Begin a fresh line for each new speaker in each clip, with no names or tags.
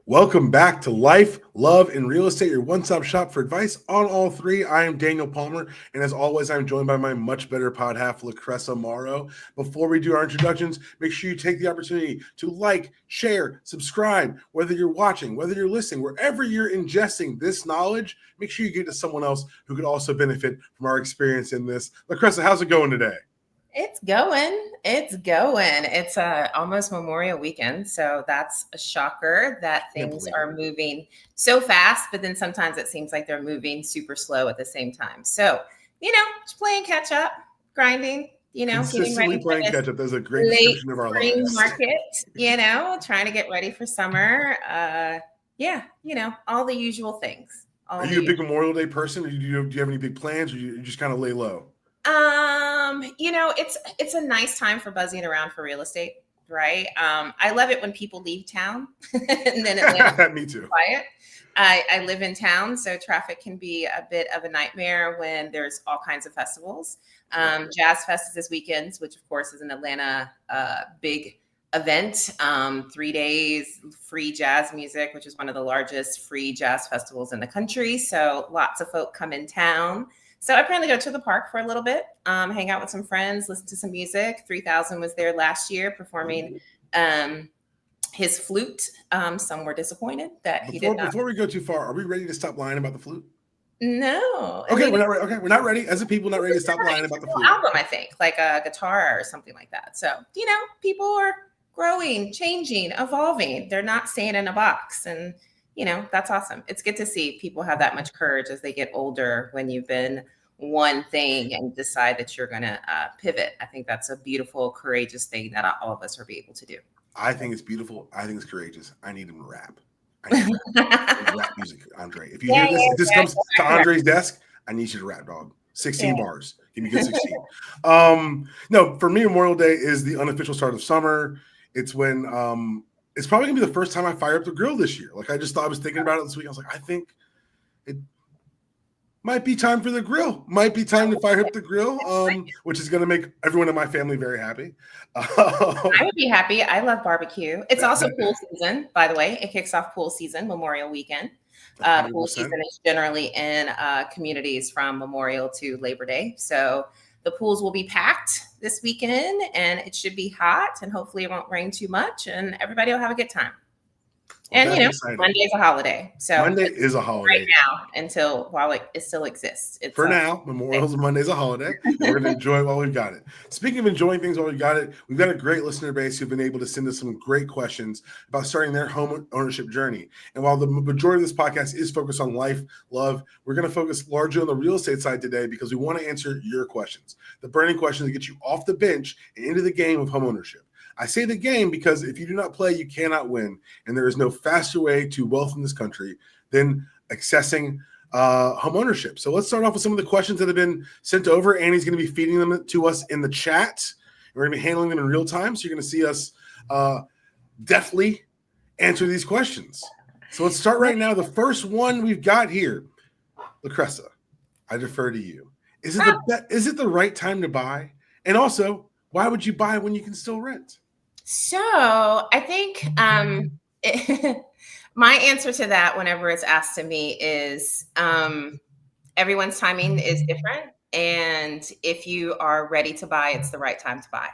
Welcome back to Life, Love, and Real Estate, your one-stop shop for advice on all three. I am Daniel Palmer, and as always, I'm joined by my much better pod half, LaCressa Morrow. Before we do our introductions, make sure you take the opportunity to like, share, subscribe, whether you're watching, whether you're listening, wherever you're ingesting this knowledge, make sure you get to someone else who could also benefit from our experience in this. LaCressa, how's it going today?
It's going. It's almost Memorial Weekend, so that's a shocker that things are moving so fast, but then sometimes it seems like they're moving super slow at the same time. So, just playing catch up, grinding, getting ready for
playing
this
catch up. There's a great
late
description of our
spring
lives.
market, trying to get ready for summer. All the usual things.
Are you a big Memorial Day person, or do you have any big plans, or you just kind of lay low?
It's a nice time for buzzing around for real estate, right? I love it when people leave town and then Atlanta's
Me too.
Quiet. I live in town, so traffic can be a bit of a nightmare when there's all kinds of festivals. Jazz Fest is this weekend, which of course is an Atlanta big event. 3 days, free jazz music, which is one of the largest free jazz festivals in the country. So lots of folk come in town. So I plan to go to the park for a little bit, hang out with some friends, listen to some music. 3000 was there last year performing his flute. Some were disappointed that he did not.
Before we go too far, are we ready to stop lying about the flute?
No.
We're not ready. Okay, we're not ready. As a people, not ready to stop lying about the flute.
Album, I think, like a guitar or something like that. So, people are growing, changing, evolving. They're not staying in a box. And that's awesome. It's good to see people have that much courage as they get older when you've been one thing and decide that you're going to pivot. I think that's a beautiful, courageous thing that all of us are able to do.
I think it's beautiful. I think it's courageous. I need him to rap. I need rap music, Andre. If you hear this, if this comes to Andre's desk, I need you to rap, dog. 16 bars. Give me a good 16. No, for me, Memorial Day is the unofficial start of summer. It's when it's probably gonna be the first time I fire up the grill this year. Like I was thinking about it this week. I was like, I think it might be time for the grill. Might be time to fire up the grill, which is gonna make everyone in my family very happy.
I would be happy. I love barbecue. It's also pool season, by the way. It kicks off pool season, Memorial weekend. Pool season is generally in communities from Memorial to Labor Day. So the pools will be packed this weekend and it should be hot and hopefully it won't rain too much and everybody will have a good time. And Monday is a holiday. So
Monday is a holiday
right now while it still exists.
For now, Memorial's Monday is a holiday. We're going to enjoy it while we've got it. Speaking of enjoying things while we've got it, we've got a great listener base who've been able to send us some great questions about starting their home ownership journey. And while the majority of this podcast is focused on life, love, we're going to focus largely on the real estate side today because we want to answer your questions, the burning questions that get you off the bench and into the game of home ownership. I say the game because if you do not play, you cannot win. And there is no faster way to wealth in this country than accessing home ownership. So let's start off with some of the questions that have been sent over. Annie's going to be feeding them to us in the chat. We're going to be handling them in real time. So you're going to see us deftly answer these questions. So let's start right now. The first one we've got here, LaCressa, I defer to you. Is it the right time to buy? And also, why would you buy when you can still rent?
So I think my answer to that whenever it's asked to me is everyone's timing is different. And if you are ready to buy, it's the right time to buy.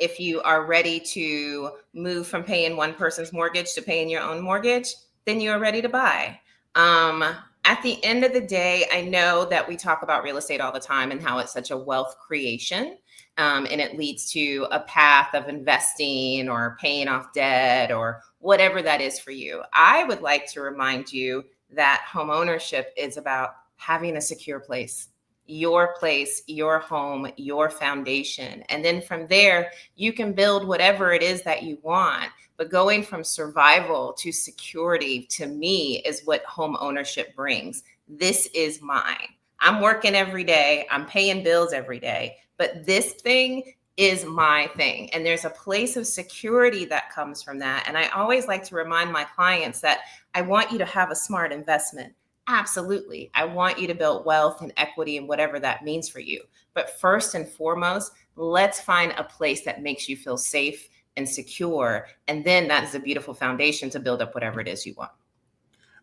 If you are ready to move from paying one person's mortgage to paying your own mortgage, then you are ready to buy. At the end of the day, I know that we talk about real estate all the time and how it's such a wealth creation. And it leads to a path of investing or paying off debt or whatever that is for you. I would like to remind you that home ownership is about having a secure place, your home, your foundation. And then from there, you can build whatever it is that you want. But going from survival to security, to me, is what home ownership brings. This is mine. I'm working every day. I'm paying bills every day. But this thing is my thing. And there's a place of security that comes from that. And I always like to remind my clients that I want you to have a smart investment. Absolutely. I want you to build wealth and equity and whatever that means for you. But first and foremost, let's find a place that makes you feel safe and secure. And then that is a beautiful foundation to build up whatever it is you want.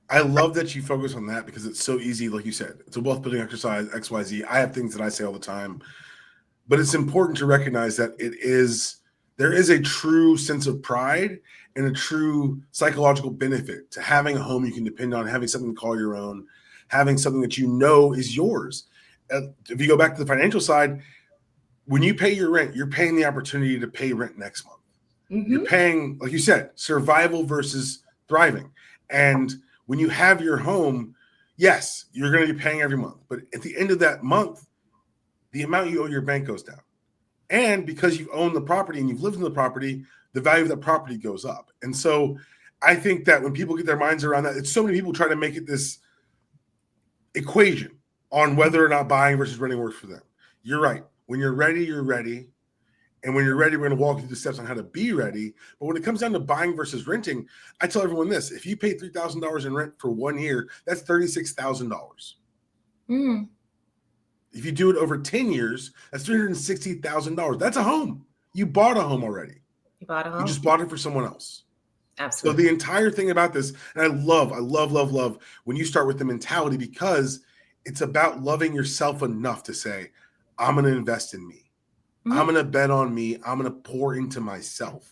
I love that you focus on that because it's so easy, like you said. It's a wealth building exercise, XYZ. I have things that I say all the time, but it's important to recognize that there is a true sense of pride and a true psychological benefit to having a home you can depend on, having something to call your own, having something that you know is yours. If you go back to the financial side, when you pay your rent, you're paying the opportunity to pay rent next month.
Mm-hmm.
You're paying, like you said, survival versus thriving. And when you have your home, yes, you're going to be paying every month. But at the end of that month, the amount you owe your bank goes down. And because you own the property and you've lived in the property, the value of the property goes up. And so I think that when people get their minds around that, it's so many people try to make it this equation on whether or not buying versus renting works for them. You're right. When you're ready, you're ready. And when you're ready, we're going to walk you through the steps on how to be ready. But when it comes down to buying versus renting, I tell everyone this: if you pay $3,000 in rent for 1 year, that's $36,000.
Mm.
If you do it over 10 years, that's $360,000. That's a home. You bought a home already.
You bought a home.
You just bought it for someone else.
Absolutely.
So the entire thing about this, and I love when you start with the mentality, because it's about loving yourself enough to say, I'm going to invest in me.
Mm-hmm.
I'm going to bet on me. I'm going to pour into myself.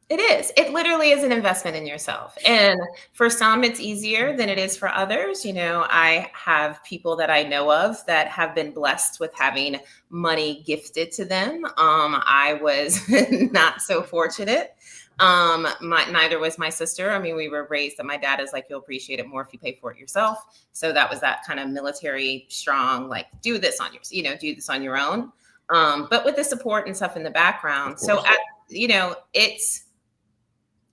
It is. It literally is an investment in yourself. And for some, it's easier than it is for others. You know, I have people that I know of that have been blessed with having money gifted to them. I was not so fortunate. Neither was my sister. I mean, we were raised that my dad is like, you'll appreciate it more if you pay for it yourself. So that was that kind of military strong, like, do this on your own. But with the support and stuff in the background. So,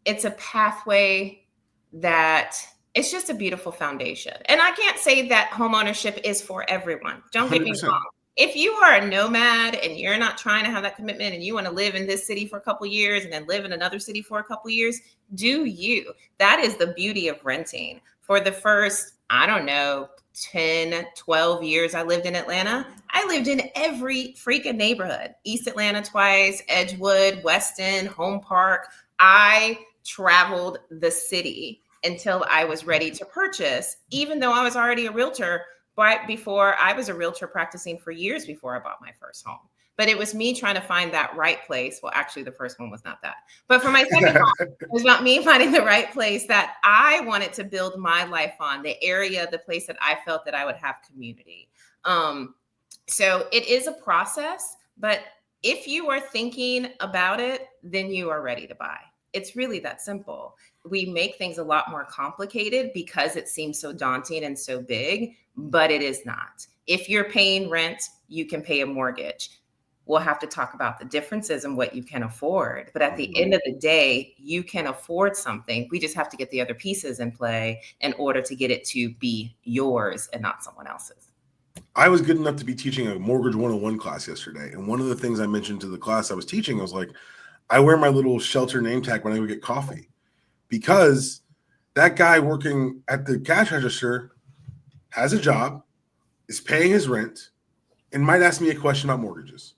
it's a pathway that it's just a beautiful foundation. And I can't say that homeownership is for everyone. Don't get me
100%.
wrong. If you are a nomad and you're not trying to have that commitment and you want to live in this city for a couple of years and then live in another city for a couple of years, do you. That is the beauty of renting. For the first, 10, 12 years I lived in Atlanta, I lived in every freaking neighborhood. East Atlanta twice, Edgewood, Weston, Home Park. I traveled the city until I was ready to purchase, even though I was already a realtor. But before, I was a realtor practicing for years before I bought my first home. But it was me trying to find that right place. Well, actually, the first one was not that. But for my second home, it was about me finding the right place that I wanted to build my life on, the area, the place that I felt that I would have community. So it is a process, but if you are thinking about it, then you are ready to buy. It's really that simple. We make things a lot more complicated because it seems so daunting and so big, but it is not. If you're paying rent, you can pay a mortgage. We'll have to talk about the differences in what you can afford. But at the end of the day, you can afford something. We just have to get the other pieces in play in order to get it to be yours and not someone else's.
I was good enough to be teaching a mortgage 101 class yesterday. And one of the things I mentioned to the class I was teaching, I was like, I wear my little shelter name tag when I go get coffee, because that guy working at the cash register has a job, is paying his rent, and might ask me a question about mortgages.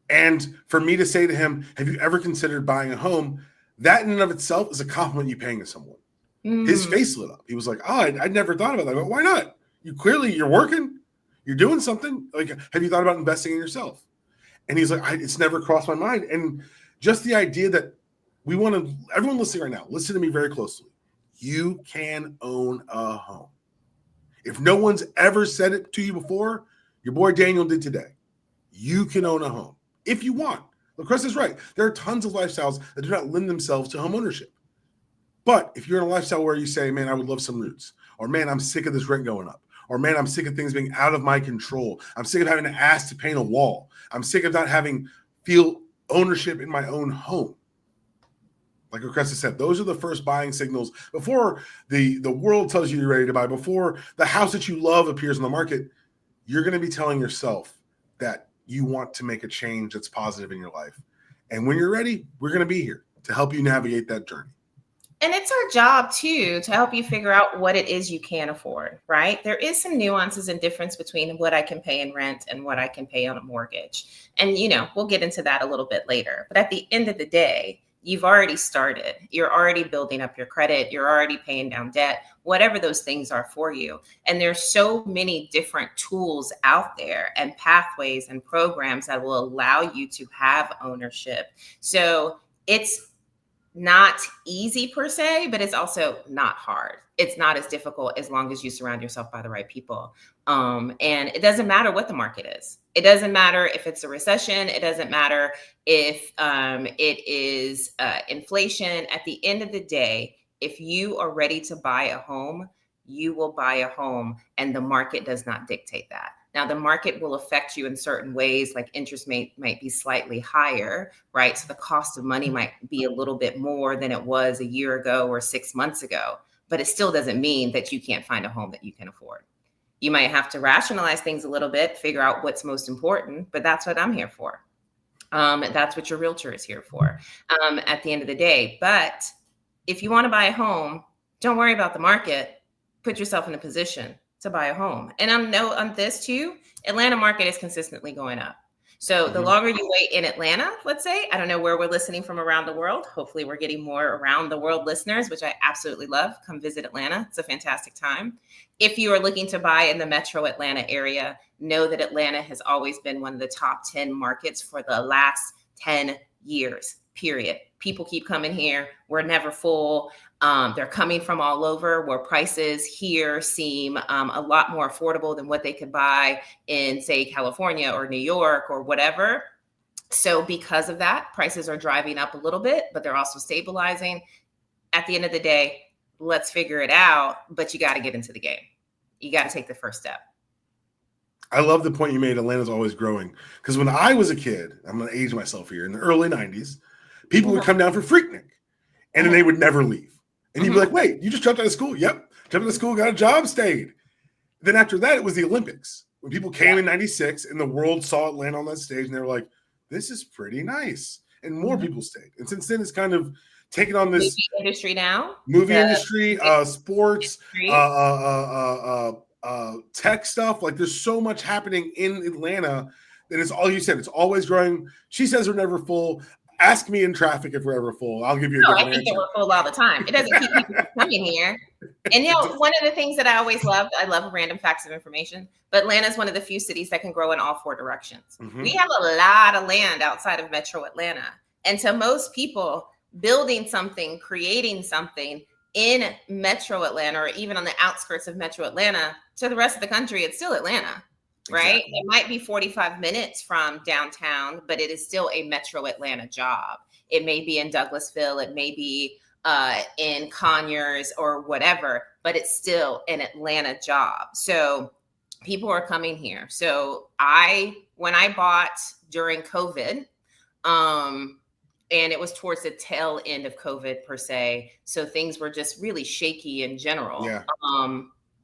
And for me to say to him, have you ever considered buying a home? That in and of itself is a compliment you paying to someone. His face lit up. He was like, oh, I never thought about that. I go, why not? You're working. You're doing something. Like, have you thought about investing in yourself? And he's like, it's never crossed my mind. And just the idea that we want to, everyone listening right now, listen to me very closely. You can own a home. If no one's ever said it to you before, your boy Daniel did today. You can own a home if you want. LaCressa is right. There are tons of lifestyles that do not lend themselves to home ownership. But if you're in a lifestyle where you say, man, I would love some roots, or man, I'm sick of this rent going up, or man, I'm sick of things being out of my control. I'm sick of having to ask to paint a wall. I'm sick of not feel ownership in my own home. Like LaCressa said, those are the first buying signals before the world tells you you're ready to buy, before the house that you love appears on the market. You're going to be telling yourself that you want to make a change that's positive in your life. And when you're ready, we're going to be here to help you navigate that journey.
And it's our job too to help you figure out what it is you can afford, right? There is some nuances and difference between what I can pay in rent and what I can pay on a mortgage. And, we'll get into that a little bit later. But at the end of the day, you've already started. You're already building up your credit. You're already paying down debt, whatever those things are for you. And there's so many different tools out there and pathways and programs that will allow you to have ownership. So it's not easy per se, but it's also not hard. It's not as difficult as long as you surround yourself by the right people. And it doesn't matter what the market is. It doesn't matter if it's a recession. It doesn't matter if it is inflation. At the end of the day, if you are ready to buy a home, you will buy a home, and the market does not dictate that. Now, the market will affect you in certain ways, like interest might be slightly higher, right? So the cost of money might be a little bit more than it was a year ago or 6 months ago, but it still doesn't mean that you can't find a home that you can afford. You might have to rationalize things a little bit, figure out what's most important, but that's what I'm here for. That's what your realtor is here for at the end of the day. But if you want to buy a home, don't worry about the market. Put yourself in a position to buy a home. And on this too, Atlanta market is consistently going up. So the longer you wait in Atlanta, let's say, I don't know where we're listening from around the world. Hopefully we're getting more around the world listeners, which I absolutely love. Come visit Atlanta. It's a fantastic time. If you are looking to buy in the metro Atlanta area, know that Atlanta has always been one of the top 10 markets for the last 10 years, period. People keep coming here. We're never full. They're coming from all over, where prices here seem a lot more affordable than what they could buy in, say, California or New York or whatever. So because of that, prices are driving up a little bit, but they're also stabilizing. At the end of the day, let's figure it out, but you got to get into the game. You got to take the first step.
I love the point you made. Atlanta's always growing. Because when I was a kid, I'm going to age myself here, in the early 90s, people would come down for Freaknik, and then they would never leave. And you'd be like, wait, you just jumped out of school? Yep. Jumped out of school, got a job, stayed. Then after that, it was the Olympics. When people came in 96 and the world saw Atlanta on that stage, and they were like, this is pretty nice. And more people stayed. And since then, it's kind of taken on this
movie industry now.
Movie industry, sports, tech stuff. Like, there's so much happening in Atlanta that it's all you said. It's always growing. She says we're never full. Ask me in traffic if we're ever full. I'll give you a different answer.
I think that we're full all the time. It doesn't keep people from coming here. And one of the things that I always loved, I love random facts of information, but Atlanta is one of the few cities that can grow in all four directions. We have a lot of land outside of metro Atlanta. And to most people, building something, creating something in metro Atlanta, or even on the outskirts of metro Atlanta, to the rest of the country, it's still Atlanta. Right? Exactly. It might be 45 minutes from downtown, but it is still a metro Atlanta job. It may be in Douglasville, it may be in Conyers or whatever, but it's still an Atlanta job. So people are coming here. So when I bought during COVID, and it was towards the tail end of COVID per se, so things were just really shaky in general.
Yeah.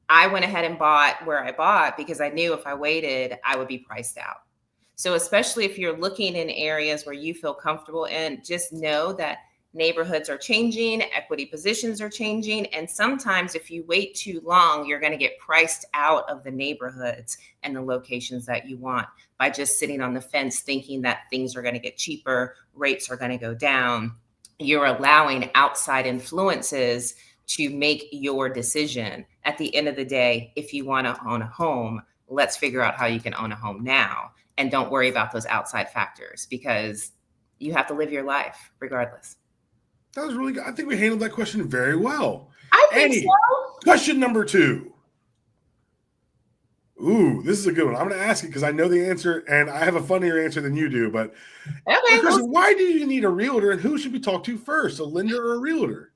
I went ahead and bought where I bought because I knew if I waited, I would be priced out. So especially if you're looking in areas where you feel comfortable in, just know that neighborhoods are changing, equity positions are changing. And sometimes if you wait too long, you're going to get priced out of the neighborhoods and the locations that you want by just sitting on the fence thinking that things are going to get cheaper, rates are going to go down. You're allowing outside influences to make your decision. At the end of the day, if you want to own a home, let's figure out how you can own a home now, and don't worry about those outside factors, because you have to live your life regardless.
That was really good. I think we handled that question very well.
I think so.
Question number 2. Ooh, this is a good one. I'm going to ask it because I know the answer, and I have a funnier answer than you do. But
okay,
Kristen, why do you need a realtor, and who should we talk to first, a lender or a realtor?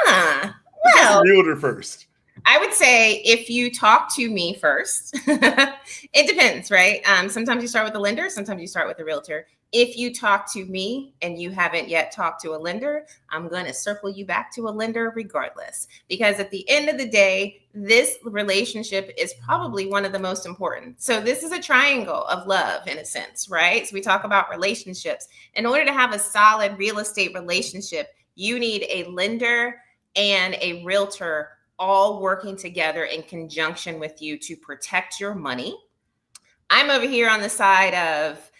Well,
a realtor first.
I would say if you talk to me first, it depends, right? Sometimes you start with a lender, sometimes you start with a realtor. If you talk to me and you haven't yet talked to a lender, I'm going to circle you back to a lender regardless, because at the end of the day, this relationship is probably one of the most important. So this is a triangle of love in a sense, right? So we talk about relationships. In order to have a solid real estate relationship, you need a lender, and a realtor all working together in conjunction with you to protect your money. I'm over here on the side of,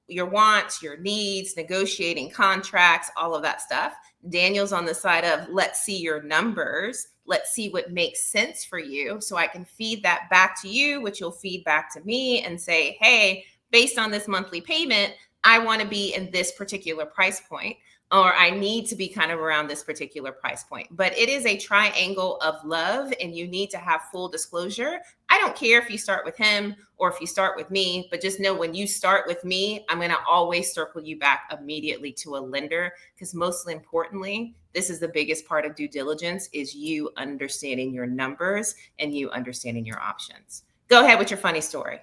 your wants, your needs, negotiating contracts, all of that stuff. Daniel's on the side of, let's see your numbers. Let's see what makes sense for you. So I can feed that back to you, which you'll feed back to me and say, hey, based on this monthly payment, I want to be in this particular price point, or I need to be kind of around this particular price point. But it is a triangle of love, and you need to have full disclosure. I don't care if you start with him or if you start with me, but just know when you start with me, I'm going to always circle you back immediately to a lender, because mostly importantly, this is the biggest part of due diligence, is you understanding your numbers and you understanding your options. Go ahead with your funny story.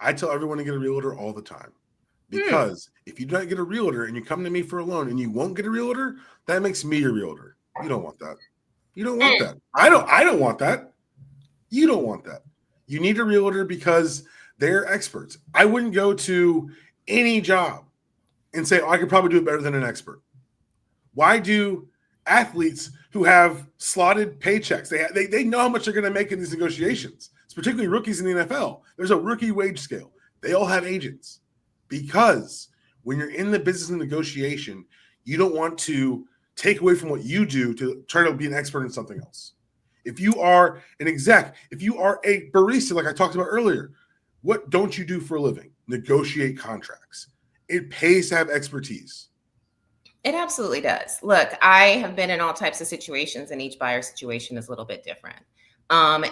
I tell everyone to get a realtor all the time. Because if you don't get a realtor and you come to me for a loan and you won't get a realtor, that makes me your realtor. You don't want that. You don't want that. I don't want that. You don't want that. You need a realtor because they're experts. I wouldn't go to any job and say, oh, I could probably do it better than an expert. Why do athletes who have slotted paychecks, they know how much they're going to make in these negotiations? It's particularly rookies in the NFL. There's a rookie wage scale. They all have agents. Because when you're in the business of negotiation, you don't want to take away from what you do to try to be an expert in something else. If you are an exec, if you are a barista, like I talked about earlier, what don't you do for a living? Negotiate contracts. It pays to have expertise.
It absolutely does. Look, I have been in all types of situations, and each buyer situation is a little bit different.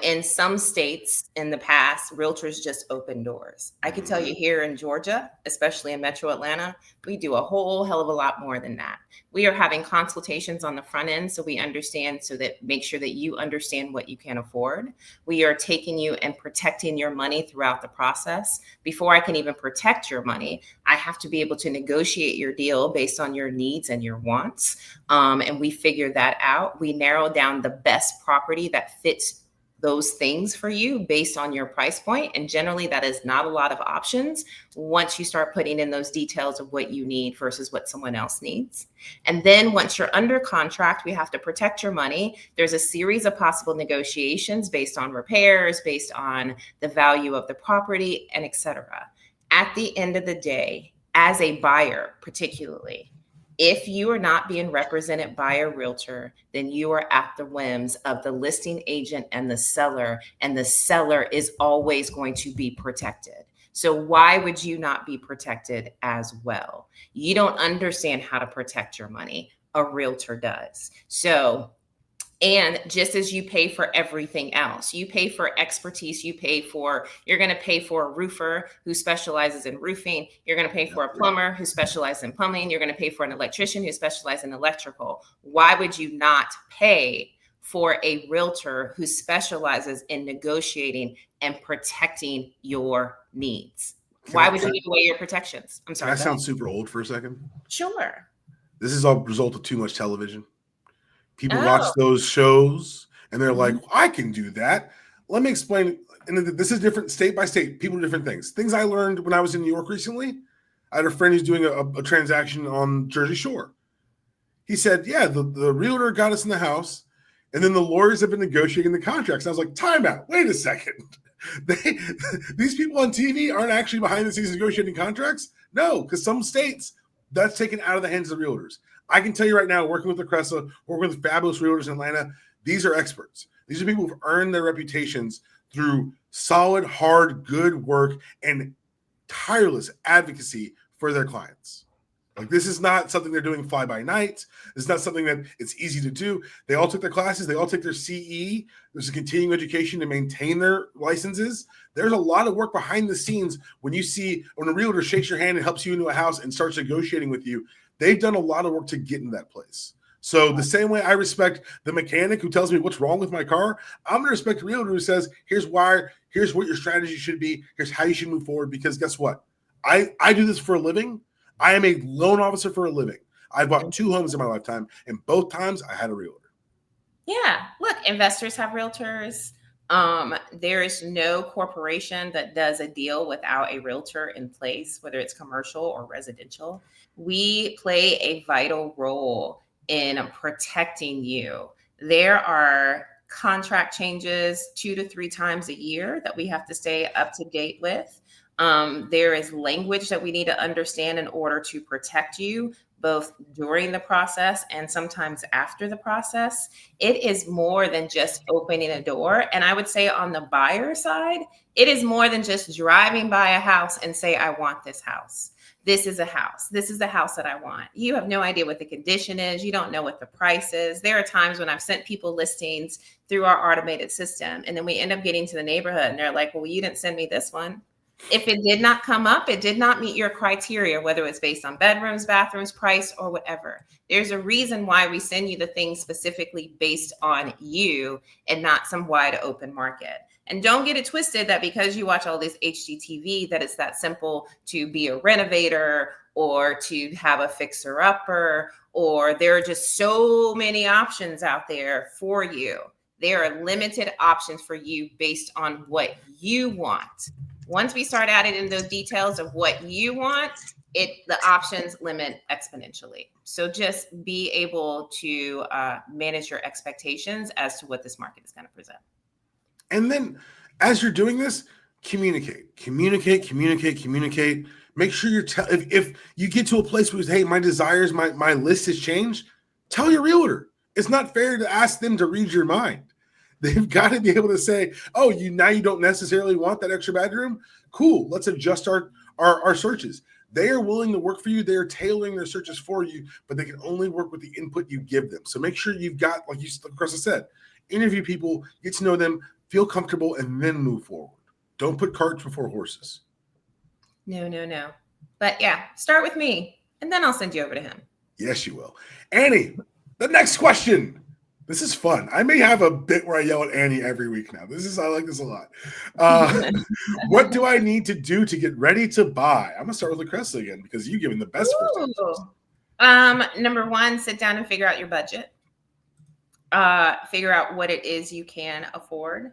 In some states in the past, realtors just open doors. I can tell you here in Georgia, especially in Metro Atlanta, we do a whole hell of a lot more than that. We are having consultations on the front end, so we understand, so that make sure that you understand what you can afford. We are taking you and protecting your money throughout the process. Before I can even protect your money, I have to be able to negotiate your deal based on your needs and your wants. And we figure that out. We narrow down the best property that fits those things for you based on your price point. And generally that is not a lot of options once you start putting in those details of what you need versus what someone else needs. And then once you're under contract, we have to protect your money. There's a series of possible negotiations based on repairs, based on the value of the property, and etc. At the end of the day, as a buyer, particularly, if you are not being represented by a realtor, then you are at the whims of the listing agent and the seller is always going to be protected. So why would you not be protected as well? You don't understand how to protect your money. A realtor does. So, and just as you pay for everything else, you pay for expertise, you're going to pay for a roofer who specializes in roofing. You're going to pay for a plumber who specializes in plumbing. You're going to pay for an electrician who specializes in electrical. Why would you not pay for a realtor who specializes in negotiating and protecting your needs? Why would you give away your protections? I'm sorry.
Can I sound super old for a second?
Sure.
This is a result of too much television. People watch those shows and they're like, I can do that. Let me explain. And this is different state by state. People do different things. Things I learned when I was in New York recently. I had a friend who's doing a transaction on Jersey Shore. He said, yeah, the realtor got us in the house, and then the lawyers have been negotiating the contracts. And I was like, time out. Wait a second. These people on TV aren't actually behind the scenes negotiating contracts? No, because some states, that's taken out of the hands of the realtors. I can tell you right now, working with LaCressa, working with fabulous realtors in Atlanta, these are experts. These are people who've earned their reputations through solid, hard, good work and tireless advocacy for their clients. Like, this is not something they're doing fly by night. It's not something that it's easy to do. They all took their classes. They all take their CE. There's a continuing education to maintain their licenses. There's a lot of work behind the scenes when a realtor shakes your hand and helps you into a house and starts negotiating with you. They've done a lot of work to get in that place. So the same way I respect the mechanic who tells me what's wrong with my car, I'm going to respect a realtor who says, here's what your strategy should be. Here's how you should move forward. Because guess what? I do this for a living. I am a loan officer for a living. I bought 2 homes in my lifetime, and both times I had a realtor.
Yeah. Look, investors have realtors. There is no corporation that does a deal without a realtor in place, whether it's commercial or residential. We play a vital role in protecting you. There are contract changes 2 to 3 times a year that we have to stay up to date with. There is language that we need to understand in order to protect you, both during the process and sometimes after the process. It is more than just opening a door. And I would say on the buyer side, it is more than just driving by a house and say, I want this house. This is a house. This is the house that I want. You have no idea what the condition is. You don't know what the price is. There are times when I've sent people listings through our automated system, and then we end up getting to the neighborhood and they're like, well, you didn't send me this one. If it did not come up, it did not meet your criteria, whether it's based on bedrooms, bathrooms, price, or whatever. There's a reason why we send you the things specifically based on you and not some wide open market. And don't get it twisted that because you watch all this HGTV, that it's that simple to be a renovator or to have a fixer upper, or there are just so many options out there for you. There are limited options for you based on what you want. Once we start adding in those details of what you want, the options limit exponentially. So just be able to manage your expectations as to what this market is going to present.
And then as you're doing this, communicate. Make sure you're if you get to a place where, hey, my desires, my list has changed, tell your realtor. It's not fair to ask them to read your mind. They've got to be able to say, oh, you don't necessarily want that extra bedroom. Cool. Let's adjust our searches. They are willing to work for you. They are tailoring their searches for you, but they can only work with the input you give them. So make sure you've got, like Cressa said, interview people, get to know them, feel comfortable, and then move forward. Don't put carts before horses.
No. But yeah, start with me, and then I'll send you over to him.
Yes, you will. Annie, the next question. This is fun. I may have a bit where I yell at Annie every week now. I like this a lot. What do I need to do to get ready to buy? I'm going to start with LaCressa again because you've given the best first answers.
Number one, sit down and figure out your budget. Figure out what it is you can afford.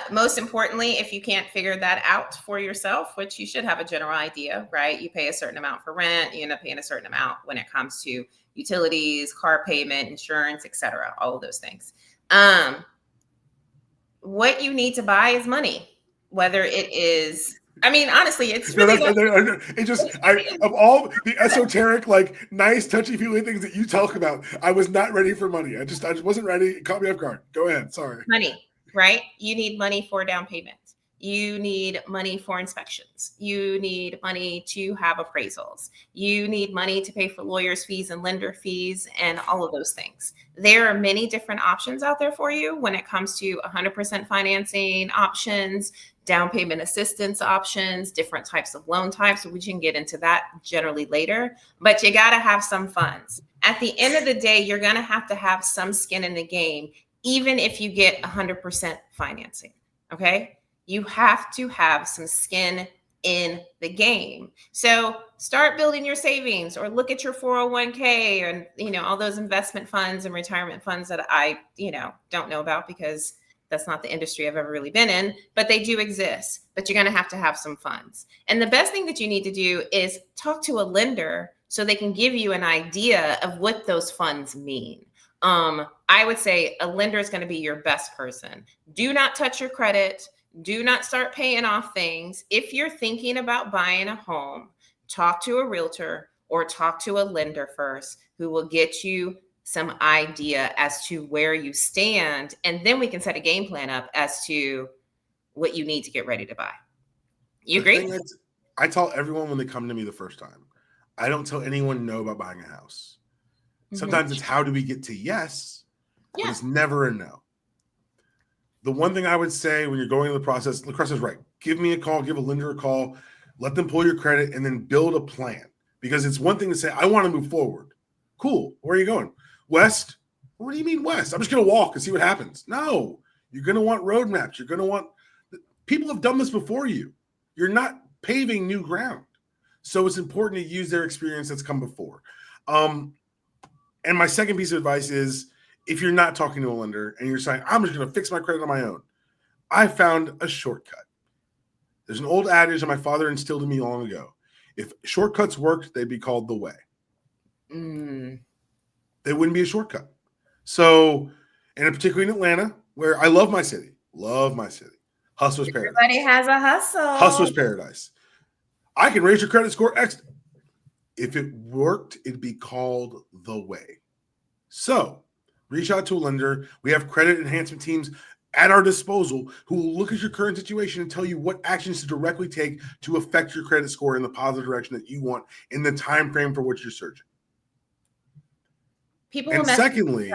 Most importantly, if you can't figure that out for yourself, which you should have a general idea, right? You pay a certain amount for rent, you end up paying a certain amount when it comes to utilities, car payment, insurance, etc., all of those things. What you need to buy is money, whether it is, I mean, honestly, it's really
of all the esoteric, like nice, touchy-feely things that you talk about, I was not ready for money. I just wasn't ready. It caught me off guard. Go ahead. Sorry.
Money, right? You need money for down payment. You need money for inspections. You need money to have appraisals. You need money to pay for lawyers' fees and lender fees and all of those things. There are many different options out there for you when it comes to 100% financing options, down payment assistance options, different types of loan types. We can get into that generally later, but you got to have some funds. At the end of the day, you're going to have some skin in the game, even if you get 100% financing. Okay. You have to have some skin in the game. So start building your savings or look at your 401k and, all those investment funds and retirement funds that I, don't know about because that's not the industry I've ever really been in, but they do exist. But you're going to have some funds. And the best thing that you need to do is talk to a lender so they can give you an idea of what those funds mean. I would say a lender is going to be your best person. Do not touch your credit. Do not start paying off things. If you're thinking about buying a home, talk to a realtor or talk to a lender first who will get you some idea as to where you stand. And then we can set a game plan up as to what you need to get ready to buy. You agree?
I tell everyone when they come to me the first time, I don't tell anyone no about buying a house. Sometimes it's how do we get to yes, but it's never a no. The one thing I would say when you're going through the process, LaCressa's right. Give me a call, give a lender a call, let them pull your credit, and then build a plan. Because it's one thing to say, I want to move forward. Cool. Where are you going? West? What do you mean west? I'm just going to walk and see what happens. No. You're going to want roadmaps. You're going to want – people have done this before you. You're not paving new ground. So it's important to use their experience that's come before. And my second piece of advice is, if you're not talking to a lender and you're saying, I'm just going to fix my credit on my own, I found a shortcut. There's an old adage that my father instilled in me long ago. If shortcuts worked, they'd be called the way. They It wouldn't be a shortcut. So, and particularly in Atlanta, where I love my city. Hustler's paradise.
Everybody has a hustle.
Hustler's paradise. I can raise your credit score X. If it worked, it'd be called the way. So reach out to a lender. We have credit enhancement teams at our disposal who will look at your current situation and tell you what actions to directly take to affect your credit score in the positive direction that you want in the time frame for which you're searching.
People
and secondly,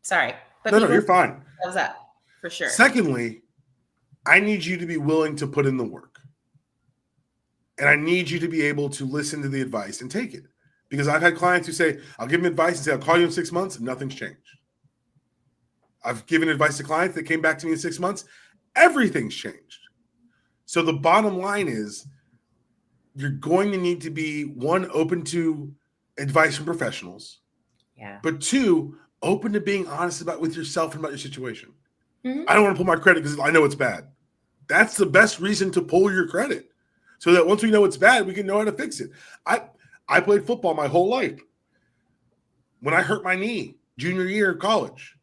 sorry, but
no, you're fine.
Thumbs up for sure.
Secondly, I need you to be willing to put in the work. And I need you to be able to listen to the advice and take it. Because I've had clients who say, I'll give them advice and say, I'll call you in 6 months, and nothing's changed. I've given advice to clients that came back to me in 6 months. Everything's changed. So the bottom line is you're going to need to be, one, open to advice from professionals.
Yeah.
But two, open to being honest with yourself and about your situation.
Mm-hmm.
I don't want to pull my credit because I know it's bad. That's the best reason to pull your credit. So that once we know it's bad, we can know how to fix it. I played football my whole life. When I hurt my knee, junior year of college,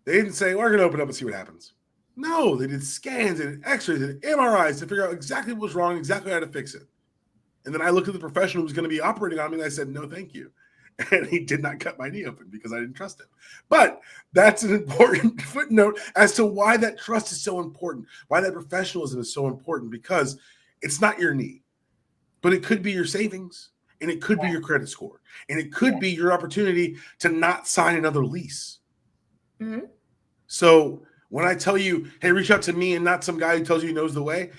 they didn't say, we're going to open up and see what happens. No, they did scans, they did x-rays, they did MRIs to figure out exactly what was wrong, exactly how to fix it. And then I looked at the professional who was going to be operating on me, and I said, no, thank you. And he did not cut my knee open because I didn't trust him. But that's an important footnote as to why that trust is so important, why that professionalism is so important, because it's not your knee, but it could be your savings, and it could be your credit score, and it could be your opportunity to not sign another lease.
Mm-hmm.
So when I tell you, hey, reach out to me and not some guy who tells you he knows the way,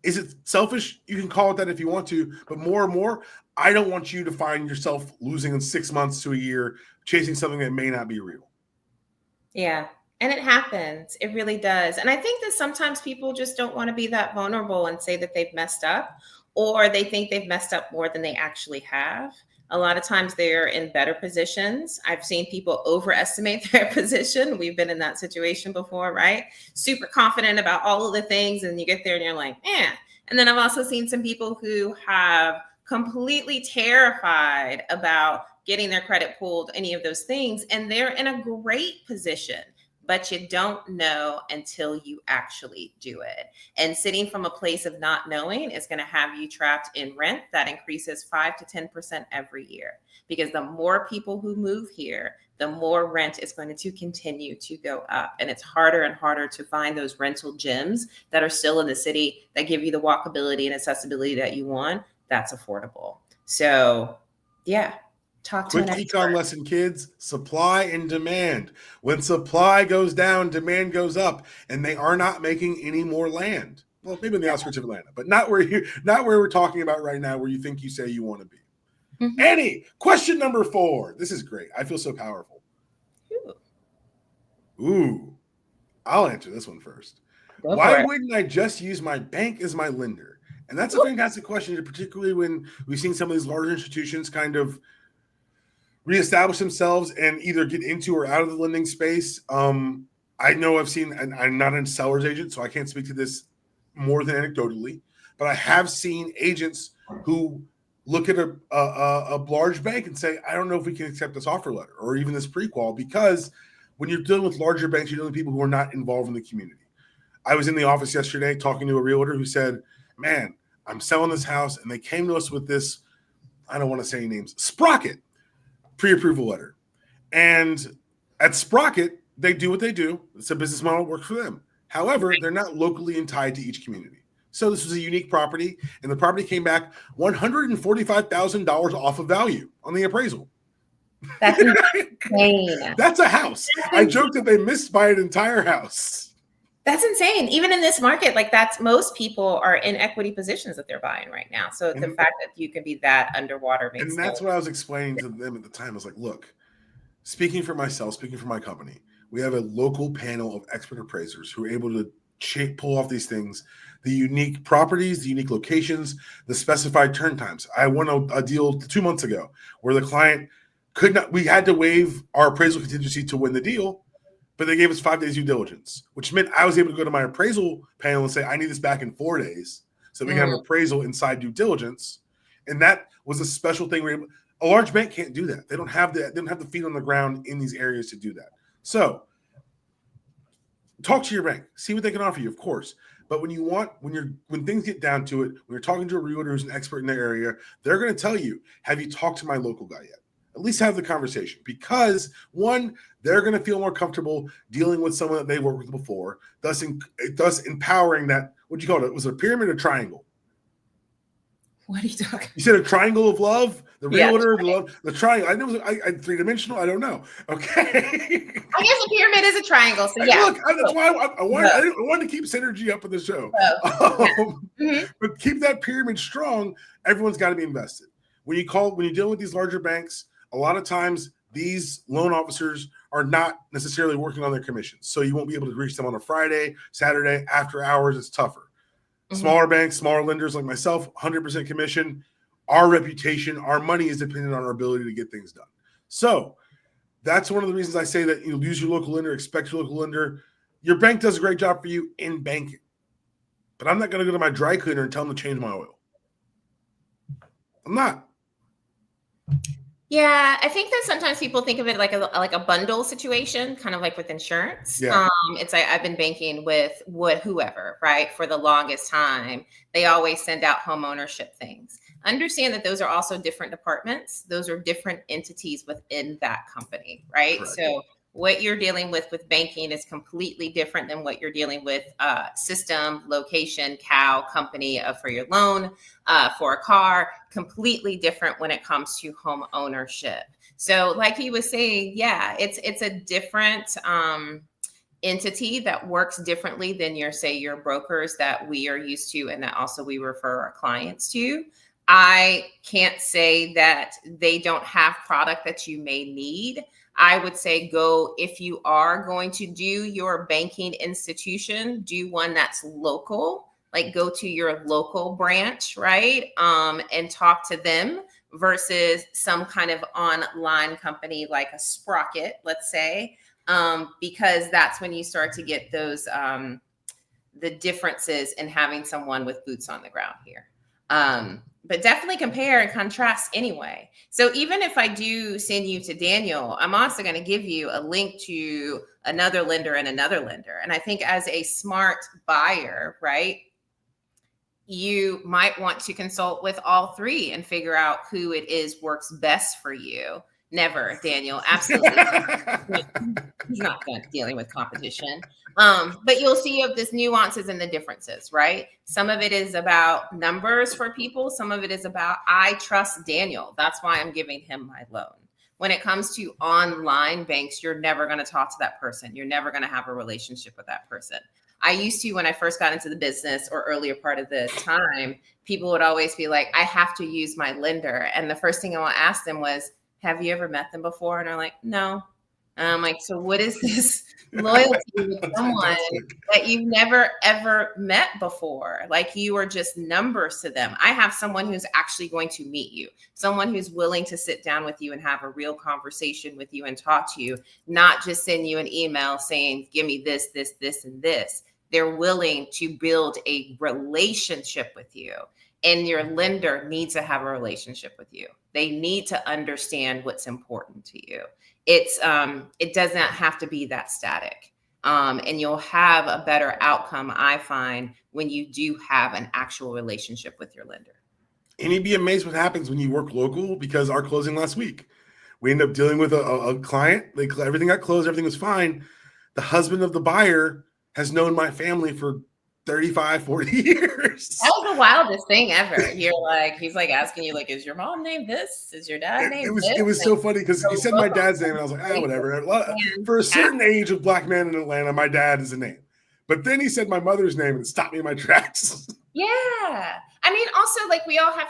is it selfish? You can call it that if you want to, but more and more, I don't want you to find yourself losing in 6 months to a year, chasing something that may not be real.
Yeah. And it happens. It really does. And I think that sometimes people just don't want to be that vulnerable and say that they've messed up, or they think they've messed up more than they actually have. A lot of times they're in better positions. I've seen people overestimate their position. We've been in that situation before, right? Super confident about all of the things. And you get there and you're like, eh. And then I've also seen some people who have completely terrified about getting their credit pulled, any of those things. And they're in a great position, but you don't know until you actually do it. And sitting from a place of not knowing is going to have you trapped in rent that increases 5 to 10% every year. Because the more people who move here, the more rent is going to continue to go up. And it's harder and harder to find those rental gems that are still in the city that give you the walkability and accessibility that you want. That's affordable. So, yeah. Talk to
Quick econ lesson, kids. Supply and demand. When supply goes down, demand goes up, and they are not making any more land. Well, maybe in the outskirts of Atlanta, but not where we're talking about right now, where you think you say you want to be. Mm-hmm. Annie, question number 4. This is great. I feel so powerful. Ooh. I'll answer this one first. Why wouldn't I just use my bank as my lender? And that's a fantastic question, particularly when we've seen some of these larger institutions kind of reestablish themselves and either get into or out of the lending space. I know I've seen, and I'm not a seller's agent, so I can't speak to this more than anecdotally, but I have seen agents who look at a large bank and say, I don't know if we can accept this offer letter or even this pre-qual, because when you're dealing with larger banks, you're dealing with people who are not involved in the community. I was in the office yesterday talking to a realtor who said, man, I'm selling this house, and they came to us with this, I don't want to say any names, Sprocket pre-approval letter. And at Sprocket, they do what they do. It's a business model that works for them. However, they're not locally tied to each community. So this was a unique property, and the property came back $145,000 off of value on the appraisal.
That's insane.
That's a house. I joked that they missed by an entire house.
That's insane. Even in this market, like that's most people are in equity positions that they're buying right now. So the fact that you can be that underwater makes
and that's what I was explaining to them at the time. I was like, look, speaking for myself, speaking for my company, we have a local panel of expert appraisers who are able to pull off these things, the unique properties, the unique locations, the specified turn times. I won a deal 2 months ago where the client we had to waive our appraisal contingency to win the deal, but they gave us 5 days due diligence, which meant I was able to go to my appraisal panel and say, I need this back in 4 days so we can have an appraisal inside due diligence. And that was a special thing. A large bank can't do that. They don't have the feet on the ground in these areas to do that. So talk to your bank, see what they can offer you, of course. But when things get down to it, when you're talking to a realtor who's an expert in their area, they're going to tell you, have you talked to my local guy yet? At least have the conversation, because one, they're going to feel more comfortable dealing with someone that they worked with before, thus empowering that. What do you call it? Was it a pyramid or triangle?
What are you talking?
You said a triangle of love. The realtor,
Yeah,
the triangle. I know. I 3-dimensional. I don't know. Okay.
I guess a pyramid is a triangle. So yeah.
Look, that's why I wanted to keep synergy up in the show. But keep that pyramid strong. Everyone's got to be invested. When you're dealing with these larger banks, a lot of times these loan officers are not necessarily working on their commissions. So you won't be able to reach them on a Friday, Saturday, after hours. It's tougher. Smaller banks, smaller lenders like myself, 100% commission. Our reputation, our money is dependent on our ability to get things done. So that's one of the reasons I say that use your local lender, expect your local lender. Your bank does a great job for you in banking. But I'm not going to go to my dry cleaner and tell them to change my oil. I'm not.
Yeah, I think that sometimes people think of it like a bundle situation, kind of like with insurance.
Yeah.
It's like I've been banking with whoever, right, for the longest time. They always send out home ownership things. Understand that those are also different departments. Those are different entities within that company, right?
Correct.
So what you're dealing with banking is completely different than what you're dealing with system, location, cow, company for your loan, for a car, completely different when it comes to home ownership. So like he was saying, yeah, it's a different entity that works differently than your brokers that we are used to and that also we refer our clients to. I can't say that they don't have product that you may need. I would say if you are going to do your banking institution, do one that's local, like go to your local branch, right? And talk to them versus some kind of online company like a Sprocket, let's say, because that's when you start to get those, the differences in having someone with boots on the ground here. But definitely compare and contrast anyway. So even if I do send you to Daniel, I'm also going to give you a link to another lender and another lender. And I think as a smart buyer, right, you might want to consult with all three and figure out who it is works best for you. Never, Daniel. Absolutely. He's not good at dealing with competition. But you'll see of this nuances and the differences, right? Some of it is about numbers for people. Some of it is about, I trust Daniel. That's why I'm giving him my loan. When it comes to online banks, you're never going to talk to that person. You're never going to have a relationship with that person. I used to, when I first got into the business or earlier part of the time, people would always be like, I have to use my lender. And the first thing I want to ask them was, have you ever met them before? And they're like, no. And I'm like, so what is this loyalty with someone that you've never, ever met before? Like you are just numbers to them. I have someone who's actually going to meet you, someone who's willing to sit down with you and have a real conversation with you and talk to you, not just send you an email saying, give me this, this, this, and this. They're willing to build a relationship with you. And your lender needs to have a relationship with you. They need to understand what's important to you. It does not have to be that static. And you'll have a better outcome, I find, when you do have an actual relationship with your lender.
And you'd be amazed what happens when you work local, because our closing last week, we ended up dealing with a client. Everything got closed. Everything was fine. The husband of the buyer has known my family for 35, 40 years.
That was the wildest thing ever. He's like asking you, like, is your mom named this? Is your dad named this?
It was so funny because he said my dad's name, and I was like, whatever. For a certain age of black man in Atlanta, my dad is a name. But then he said my mother's name and it stopped me in my tracks.
Yeah. I mean, also, like, we all have,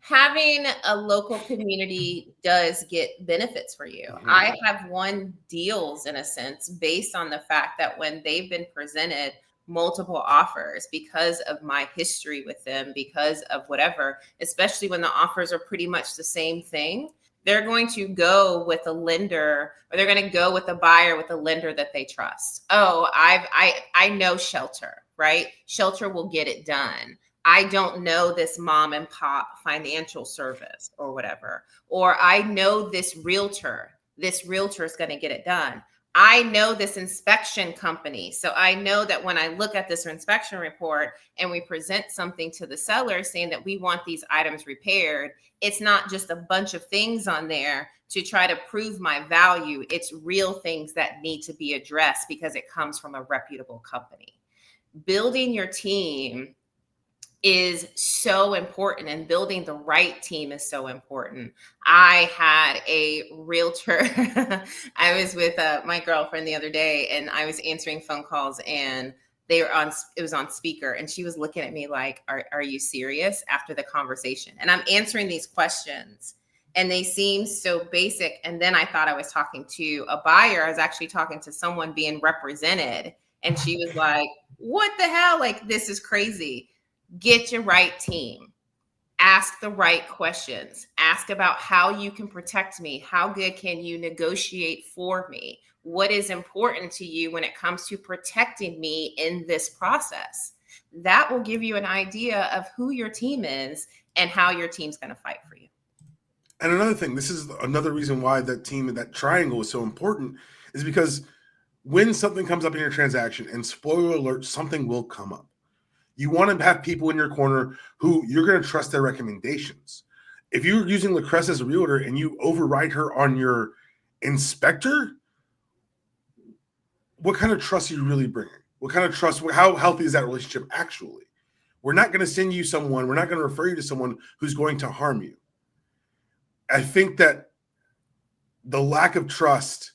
having a local community does get benefits for you. Mm-hmm. I have won deals, in a sense, based on the fact that when they've been presented multiple offers because of my history with them, because of whatever, especially when the offers are pretty much the same thing, they're going to go with a lender, or they're going to go with a buyer with a lender that they trust. Oh, I know Shelter, right? Shelter will get it done. I don't know this mom and pop financial service or whatever, or I know this realtor. This realtor is going to get it done. I know this inspection company. So I know that when I look at this inspection report and we present something to the seller saying that we want these items repaired, it's not just a bunch of things on there to try to prove my value. It's real things that need to be addressed because it comes from a reputable company. Building your team is so important, and building the right team is so important. I had a realtor. I was with my girlfriend the other day, and I was answering phone calls, and it was on speaker, and she was looking at me like, are you serious, after the conversation? And I'm answering these questions and they seem so basic. And then I thought I was talking to a buyer. I was actually talking to someone being represented. And she was like, what the hell? Like, this is crazy. Get your right team. Ask the right questions. Ask about how you can protect me. How good can you negotiate for me? What is important to you when it comes to protecting me in this process? That will give you an idea of who your team is and how your team's going to fight for you.
And another thing, this is another reason why that team and that triangle is so important, is because when something comes up in your transaction, and spoiler alert, something will come up, you want to have people in your corner who you're going to trust their recommendations. If you're using LaCressa as a realtor and you override her on your inspector, what kind of trust are you really bringing? What kind of trust? How healthy is that relationship actually? We're not going to send you someone, we're not going to refer you to someone who's going to harm you. I think that the lack of trust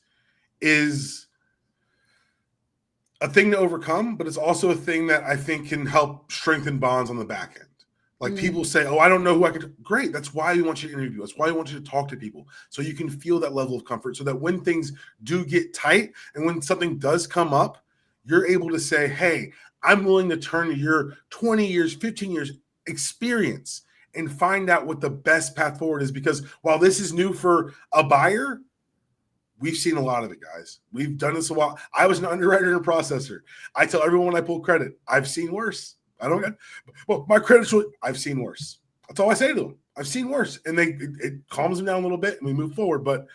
is a thing to overcome, but it's also a thing that I think can help strengthen bonds on the back end. Like people say, oh, I don't know who I could. Great. That's why we want you to interview. That's why we want you to talk to people. So you can feel that level of comfort, so that when things do get tight and when something does come up, you're able to say, hey, I'm willing to turn to your 20 years, 15 years experience and find out what the best path forward is. Because while this is new for a buyer, we've seen a lot of it, guys. We've done this a while. I was an underwriter and a processor. I tell everyone when I pull credit, I've seen worse. I don't get, well, my credit's really, I've seen worse. That's all I say to them. I've seen worse. And it calms them down a little bit and we move forward. But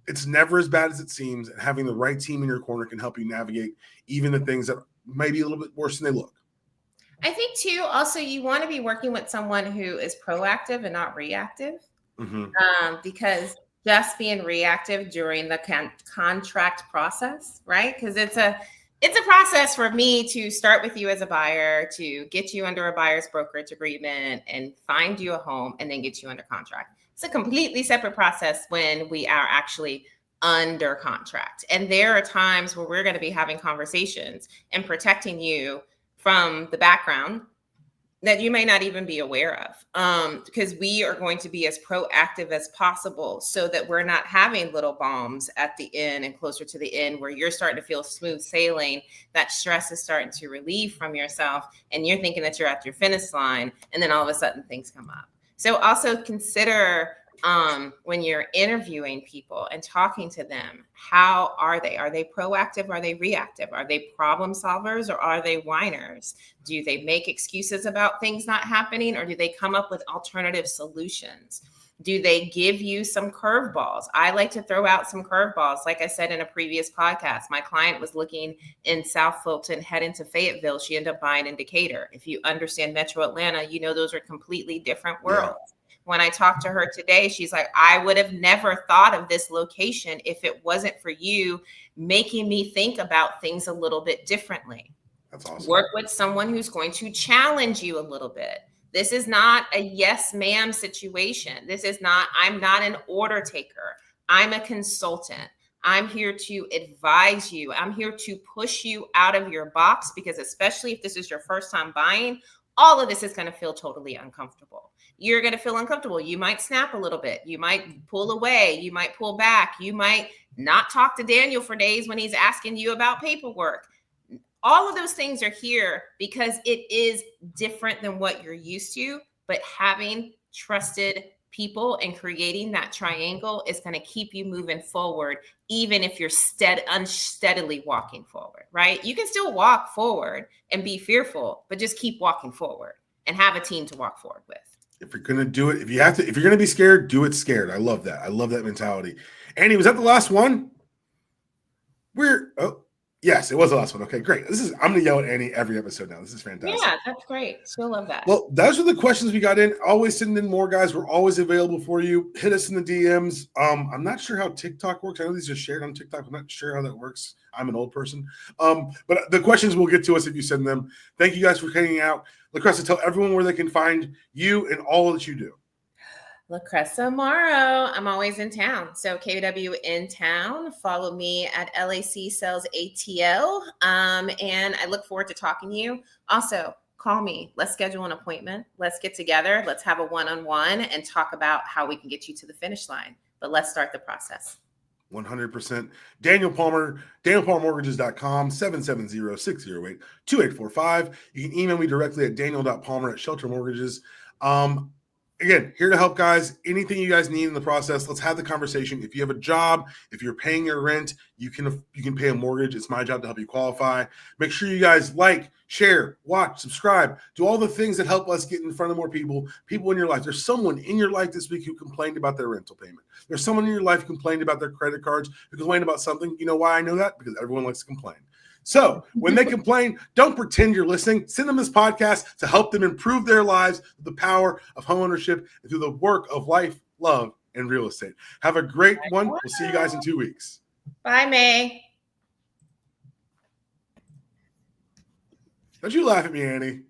it's never as bad as it seems. And having the right team in your corner can help you navigate even the things that may be a little bit worse than they look.
I think too, also you want to be working with someone who is proactive and not reactive, because just being reactive during the contract process, right? Because it's a process for me to start with you as a buyer, to get you under a buyer's brokerage agreement and find you a home and then get you under contract. It's a completely separate process when we are actually under contract. And there are times where we're going to be having conversations and protecting you from the background that you may not even be aware of, because we are going to be as proactive as possible so that we're not having little bombs at the end and closer to the end where you're starting to feel smooth sailing, that stress is starting to relieve from yourself, and you're thinking that you're at your finish line, and then all of a sudden things come up. So also consider when you're interviewing people and talking to them, how are they? Are they proactive? Are they reactive? Are they problem solvers or are they whiners? Do they make excuses about things not happening, or do they come up with alternative solutions? Do they give you some curveballs? I like to throw out some curveballs. Like I said in a previous podcast, my client was looking in South Fulton, heading to Fayetteville. She ended up buying in Decatur. If you understand Metro Atlanta, you know those are completely different worlds. Yeah. When I talked to her today, she's like, I would have never thought of this location if it wasn't for you making me think about things a little bit differently.
That's awesome.
Work with someone who's going to challenge you a little bit. This is not a yes, ma'am situation. This is not, I'm not an order taker. I'm a consultant. I'm here to advise you. I'm here to push you out of your box, because especially if this is your first time buying, all of this is going to feel totally uncomfortable. You're going to feel uncomfortable. You might snap a little bit. You might pull away. You might pull back. You might not talk to Daniel for days when he's asking you about paperwork. All of those things are here because it is different than what you're used to, but having trusted people and creating that triangle is going to keep you moving forward, even if you're unsteadily walking forward, right? You can still walk forward and be fearful, but just keep walking forward. and have a team to walk forward with.
If you're gonna do it, if you're gonna be scared, do it scared. I love that. I love that mentality. Andy, was that the last one? Yes, it was the last one. Okay, great. I'm gonna yell at Annie every episode now. This is fantastic.
Yeah, that's great. She'll love that.
Well, those are the questions we got in. Always sending in more, guys. We're always available for you. Hit us in the DMs. I'm not sure how TikTok works. I know these are shared on TikTok. I'm not sure how that works. I'm an old person. But the questions will get to us if you send them. Thank you guys for hanging out. LaCressa, tell everyone where they can find you and all that you do.
LaCressa Morrow. I'm always in town. So KW in town. Follow me at LAC Sales ATL. And I look forward to talking to you. Also, call me. Let's schedule an appointment. Let's get together. Let's have a one-on-one and talk about how we can get you to the finish line. But let's start the process.
100%. Daniel Palmer, DanielPalmerMortgages.com, 770-608-2845. You can email me directly at daniel.palmer@sheltermortgages. Again, here to help, guys. Anything you guys need in the process, let's have the conversation. If you have a job, if you're paying your rent, you can pay a mortgage. It's my job to help you qualify. Make sure you guys like, share, watch, subscribe, do all the things that help us get in front of more people in your life. There's someone in your life this week who complained about their rental payment. There's someone in your life who complained about their credit cards, who complained about something. You know why I know that? Because everyone likes to complain. So when they complain, don't pretend you're listening. Send them this podcast to help them improve their lives with the power of homeownership and through the work of life, love, and real estate. Have a great one. We'll see you guys in 2 weeks.
Bye, May.
Don't you laugh at me, Annie.